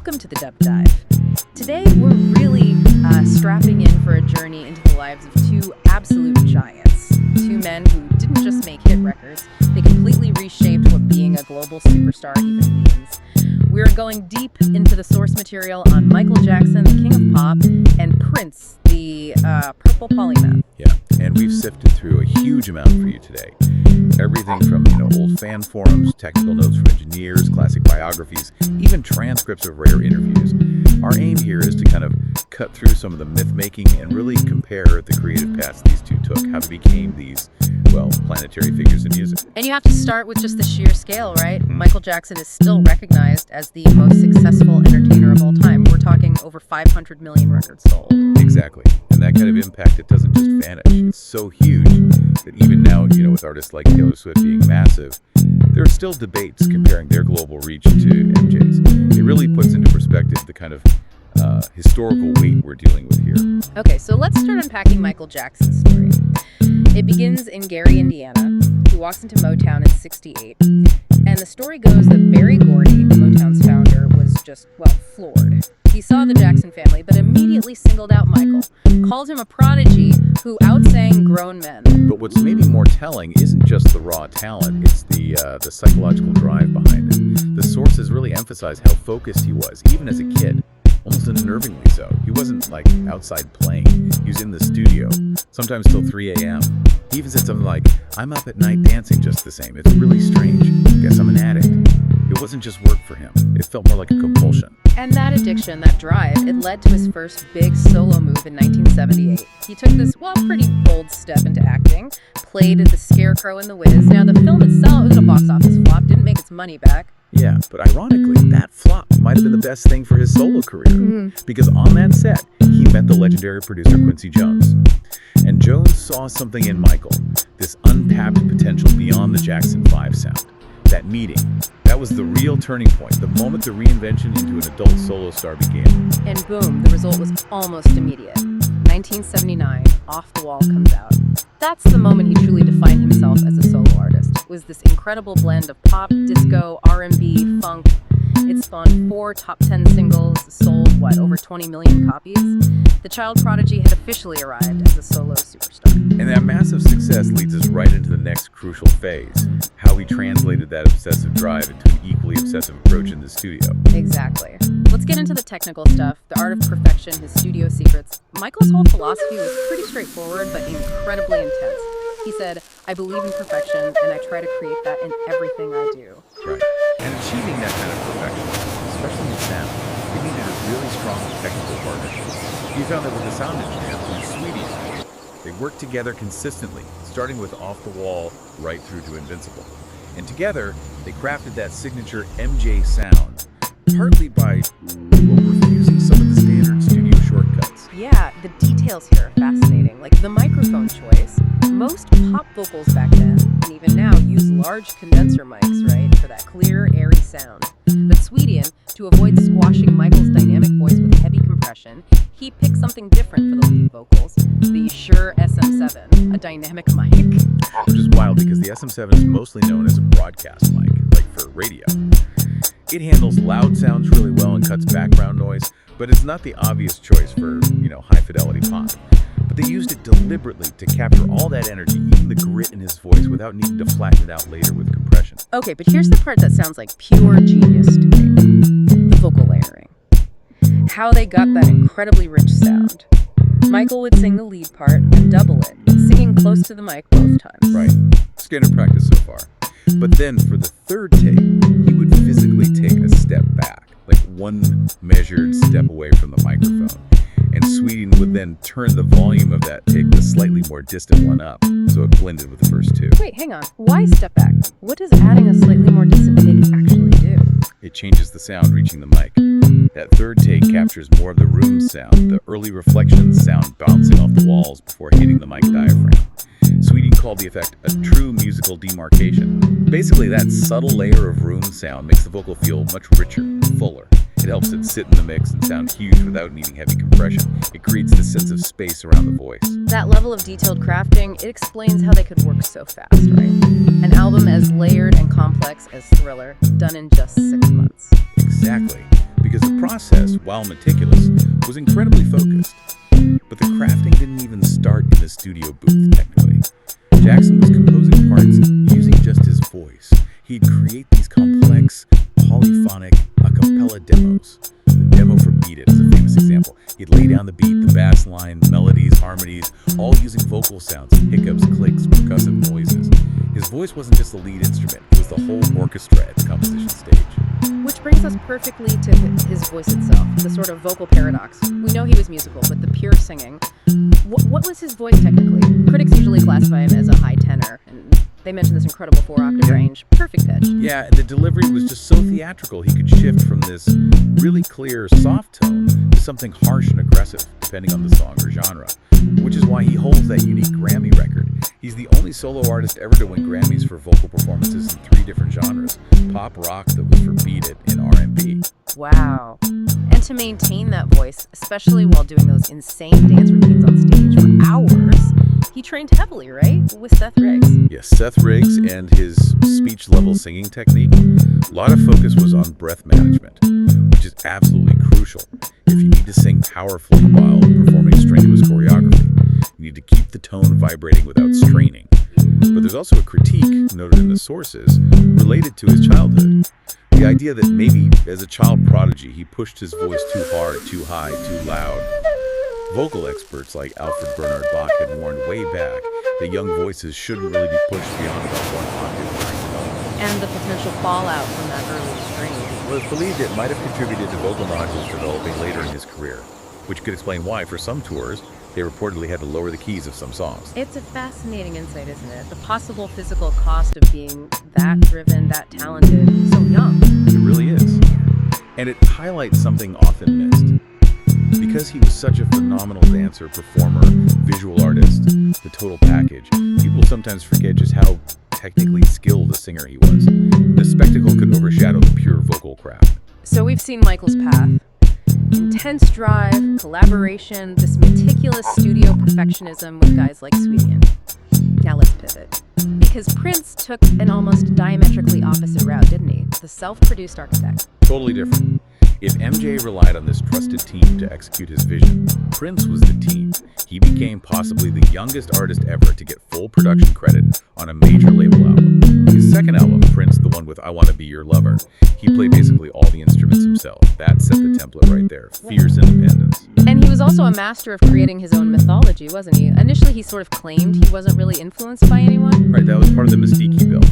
Welcome to the Dub Dive. Today we're really strapping in for a journey into the lives of two absolute giants. Two men who didn't just make hit records, they completely reshaped what being a global superstar even means. We're going deep into the source material on Michael Jackson, the king of pop, and Prince, the purple polymath. Yeah, and we've sifted through a huge amount for you today. Everything from, old fan forums, technical notes from engineers, classic biographies, even transcripts of rare interviews. Our aim here is to kind of cut through some of the myth-making and really compare the creative paths these two took, how they became these, planetary figures in music. And you have to start with just the sheer scale, right? Michael Jackson is still recognized as the most successful entertainer of all time. We're talking over 500 million records sold. Exactly. And that kind of impact, it doesn't just vanish. It's so huge that even now, with artists like Taylor Swift being massive, there are still debates comparing their global reach to MJ's. It really puts into perspective the kind of historical weight we're dealing with here. Okay, so let's start unpacking Michael Jackson's story. It begins in Gary, Indiana. He walks into Motown in '68, and the story goes that Berry Gordy, Motown's founder, was just, floored. He saw the Jackson family, but immediately singled out Michael, called him a prodigy who outsang grown men. But what's maybe more telling isn't just the raw talent, it's the psychological drive behind it. The sources really emphasize how focused he was, even as a kid. Almost unnervingly so. He wasn't outside playing. He was in the studio, sometimes till 3 a.m. He even said something like, "I'm up at night dancing just the same. It's really strange. Guess I'm an addict." It wasn't just work for him. It felt more like a compulsion. And that addiction, that drive, it led to his first big solo move in 1978. He took this, pretty bold step into acting, played the Scarecrow in The Wiz. Now, the film itself was a box office flop, didn't make its money back. Yeah, but ironically, that flop might have been the best thing for his solo career. Because on that set, he met the legendary producer Quincy Jones. And Jones saw something in Michael, this untapped potential beyond the Jackson 5 sound. That meeting, that was the real turning point, the moment the reinvention into an adult solo star began. And boom, the result was almost immediate. 1979, Off the Wall comes out. That's the moment he truly defined himself as a solo artist. It was this incredible blend of pop, disco, R&B, funk. It spawned 4 top 10 singles, sold, over 20 million copies? The child prodigy had officially arrived as a solo superstar. And that massive success leads us right into the next crucial phase, how he translated that obsessive drive into an equally obsessive approach in the studio. Exactly. Let's get into the technical stuff, the art of perfection, his studio secrets. Michael's whole philosophy was pretty straightforward, but incredibly intense. He said, "I believe in perfection, and I try to create that in everything I do." Right. And achieving that kind of perfection, especially in sound, it needed a really strong technical partnership. He found that with the sound engineer, Sweetie, they worked together consistently, starting with Off the Wall right through to Invincible. And together, they crafted that signature MJ sound, partly by refusing some of the standard studio shortcuts. Yeah, the details here are fascinating, like the microphone choice. Most pop vocals back then, and even now, use large condenser mics, right, for that clear, airy sound. But Swedian, to avoid squashing Michael's dynamic voice with heavy compression, he picked something different for the lead vocals, the Shure SM7, a dynamic mic. Which is wild because the SM7 is mostly known as a broadcast mic, for radio. It handles loud sounds really well and cuts background noise, but it's not the obvious choice for, high-fidelity pop. But they used it deliberately to capture all that energy, even the grit in his voice, without needing to flatten it out later with compression. Okay, but here's the part that sounds like pure genius to me. The vocal layering. How they got that incredibly rich sound. Michael would sing the lead part and double it, singing close to the mic both times. Right. Standard practice so far. But then for the third take, he would physically take a step back, one measured step away from the microphone. And Sweden would then turn the volume of that take, the slightly more distant one, up, so it blended with the first two. Wait, hang on. Why step back? What does adding a slightly more distant take actually do? It changes the sound reaching the mic. That third take captures more of the room sound, the early reflections sound bouncing off the walls before hitting the mic diaphragm. Sweden called the effect a true musical demarcation. Basically, that subtle layer of room sound makes the vocal feel much richer, fuller. It helps it sit in the mix and sound huge without needing heavy compression. It creates this sense of space around the voice. That level of detailed crafting, it explains how they could work so fast, right? An album as layered and complex as Thriller, done in just 6 months. Exactly. because the process, while meticulous, was incredibly focused. But the crafting didn't even start in the studio booth, technically. Jackson was composing parts using just his voice. He'd create these complex, polyphonic, a cappella demos. The demo for Beat It is a famous example. He'd lay down the beat, the bass line, melodies, harmonies, all using vocal sounds, hiccups, clicks, percussive noises. His voice wasn't just the lead instrument, it was the whole orchestra at the composition stage. Which brings us perfectly to his voice itself, the sort of vocal paradox. We know he was musical, but the pure singing. What was his voice technically? Critics usually classify him as a high tenor, and they mention this incredible 4-octave range, perfect pitch. Yeah, the delivery was just so theatrical. He could shift from this really clear, soft tone to something harsh and aggressive, depending on the song or genre, which is why he holds that unique Grammy record. He's the only solo artist ever to win Grammys for vocal performances in 3 different genres: pop, rock, that was for Beat It, and R&B. Wow. And to maintain that voice, especially while doing those insane dance routines on stage for hours, he trained heavily, right? With Seth Riggs. Yes, Seth Riggs and his speech-level singing technique. A lot of focus was on breath management, which is absolutely crucial if you need to sing powerfully while performing strenuous choreography. You need to keep the tone vibrating without straining. But there's also a critique, noted in the sources, related to his childhood. The idea that maybe, as a child prodigy, he pushed his voice too hard, too high, too loud. Vocal experts like Alfred Bernard Bach had warned way back that young voices shouldn't really be pushed beyond about 1 octave during development. And the potential fallout from that early strain. It was believed it might have contributed to vocal nodules developing later in his career, which could explain why, for some tours, they reportedly had to lower the keys of some songs. It's a fascinating insight, isn't it? The possible physical cost of being that driven, that talented, so young. It really is. And it highlights something often missed. Because he was such a phenomenal dancer, performer, visual artist, the total package, people sometimes forget just how technically skilled a singer he was. The spectacle could overshadow the pure vocal craft. So we've seen Michael's path. Intense drive, collaboration, this meticulous studio perfectionism with guys like Sweetian. Now let's pivot. Because Prince took an almost diametrically opposite route, didn't he? The self-produced architect. Totally different. If MJ relied on this trusted team to execute his vision, Prince was the team. He became possibly the youngest artist ever to get full production credit on a major label album. His second album, Prince, the one with I Wanna Be Your Lover, he played basically all the instruments himself. That set the template right there. Fierce independence. And he was also a master of creating his own mythology, wasn't he? Initially, he sort of claimed he wasn't really influenced by anyone. Right, that was part of the mystique he built.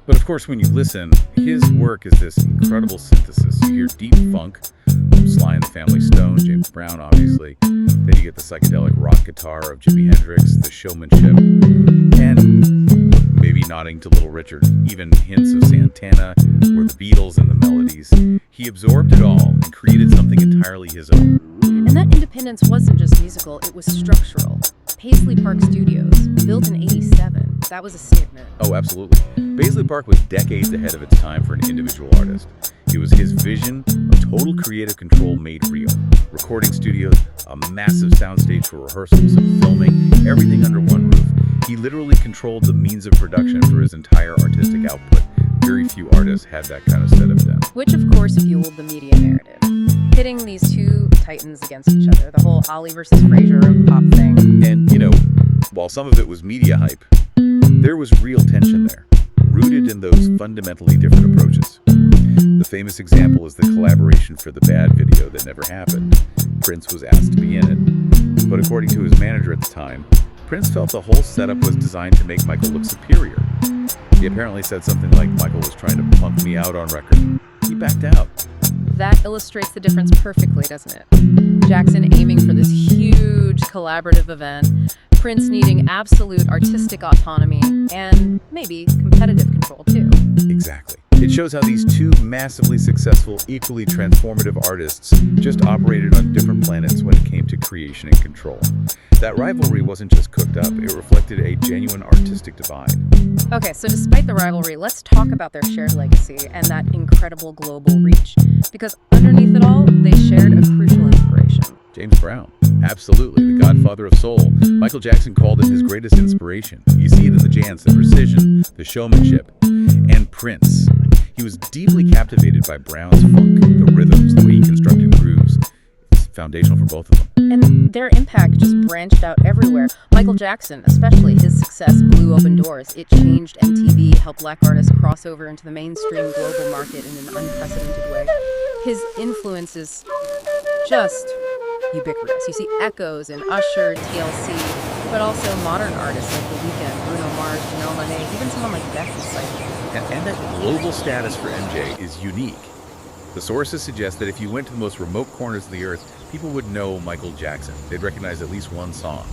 But of course, when you listen, his work is this incredible synthesis. You hear deep funk from Sly and the Family Stone, James Brown, obviously. Then you get the psychedelic rock guitar of Jimi Hendrix, the showmanship, and maybe nodding to Little Richard, even hints of Santana or the Beatles and the melodies. He absorbed it all and created something entirely his own. And that independence wasn't just musical, it was structural. Paisley Park Studios, built in '87. That was a statement. Oh, absolutely. Paisley Park was decades ahead of its time for an individual artist. It was his vision of total creative control made real. Recording studios, a massive soundstage for rehearsals and filming, everything under one roof. He literally controlled the means of production for his entire artistic output. Very few artists had that kind of setup then. Which, of course, fueled the media narrative. Pitting these two titans against each other, the whole Ollie versus Frazier of pop thing. And, while some of it was media hype, there was real tension there, rooted in those fundamentally different approaches. The famous example is the collaboration for the Bad video that never happened. Prince was asked to be in it, but according to his manager at the time, Prince felt the whole setup was designed to make Michael look superior. He apparently said something like Michael was trying to punk me out on record. He backed out. That illustrates the difference perfectly, doesn't it? Jackson aiming for this huge collaborative event, Prince needing absolute artistic autonomy, and maybe competitive control too. Exactly. It shows how these two massively successful, equally transformative artists just operated on different planets when it came to creation and control. That rivalry wasn't just cooked up, it reflected a genuine artistic divide. Okay, so despite the rivalry, let's talk about their shared legacy and that incredible global reach. Because underneath it all, they shared a crucial inspiration. James Brown. Absolutely, the godfather of soul. Michael Jackson called him his greatest inspiration. You see it in the jams, the precision, the showmanship. And Prince. He was deeply captivated by Brown's funk, the rhythms, the way he constructed grooves. It's foundational for both of them. And their impact just branched out everywhere. Michael Jackson, especially, his success blew open doors. It changed MTV, helped black artists cross over into the mainstream global market in an unprecedented way. His influence is just ubiquitous. You see echoes in Usher, TLC, but also modern artists like The Weeknd, Bruno Mars, Janelle Monáe, even someone like Beck is cited. And that global status for MJ is unique. The sources suggest that if you went to the most remote corners of the earth, people would know Michael Jackson. They'd recognize at least one song.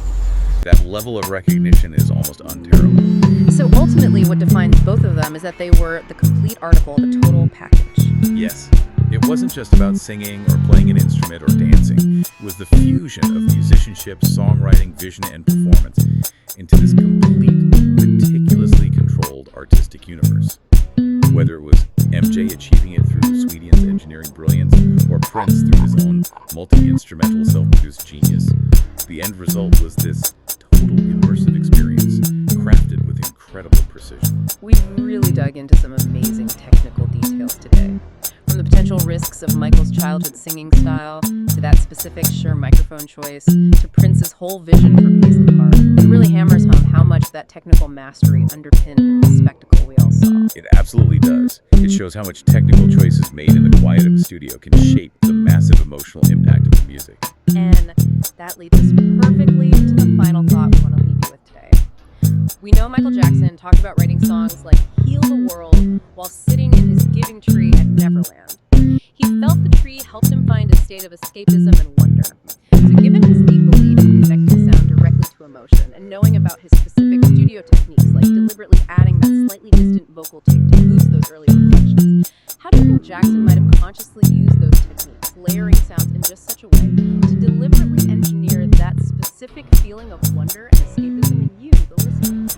That level of recognition is almost unparalleled. So ultimately, what defines both of them is that they were the complete article, the total package. Yes, it wasn't just about singing or playing an instrument or dancing. It was the fusion of musicianship, songwriting, vision, and performance into this complete, meticulously controlled artistic universe. Whether it was MJ achieving it through Sweetian's engineering brilliance or Prince through his own multi-instrumental self-produced genius, the end result was this total immersive experience, crafted with incredible precision. We really dug into some amazing technical details today. From the potential risks of Michael's childhood singing style, to that specific Shure microphone choice, to Prince's whole vision for Paisley Park, it really hammers home how much that technical mastery underpinned the spectacle we all saw. It absolutely does. It shows how much technical choices made in the quiet of a studio can shape the massive emotional impact of the music. And that leads us perfectly to the final thought we want to leave you with today. We know Michael Jackson talked about writing songs like Heal the World while sitting in his giving tree at Neverland. He felt the tree helped him find a state of escapism and wonder. So given his deep belief in connecting sound directly to emotion and knowing about his specific studio techniques like deliberately adding that slightly distant vocal take to boost those early reflections, how do you think Jackson might have consciously used those techniques, layering sounds in just such a way to deliberately engineer that specific feeling of wonder and escapism in you, the listener?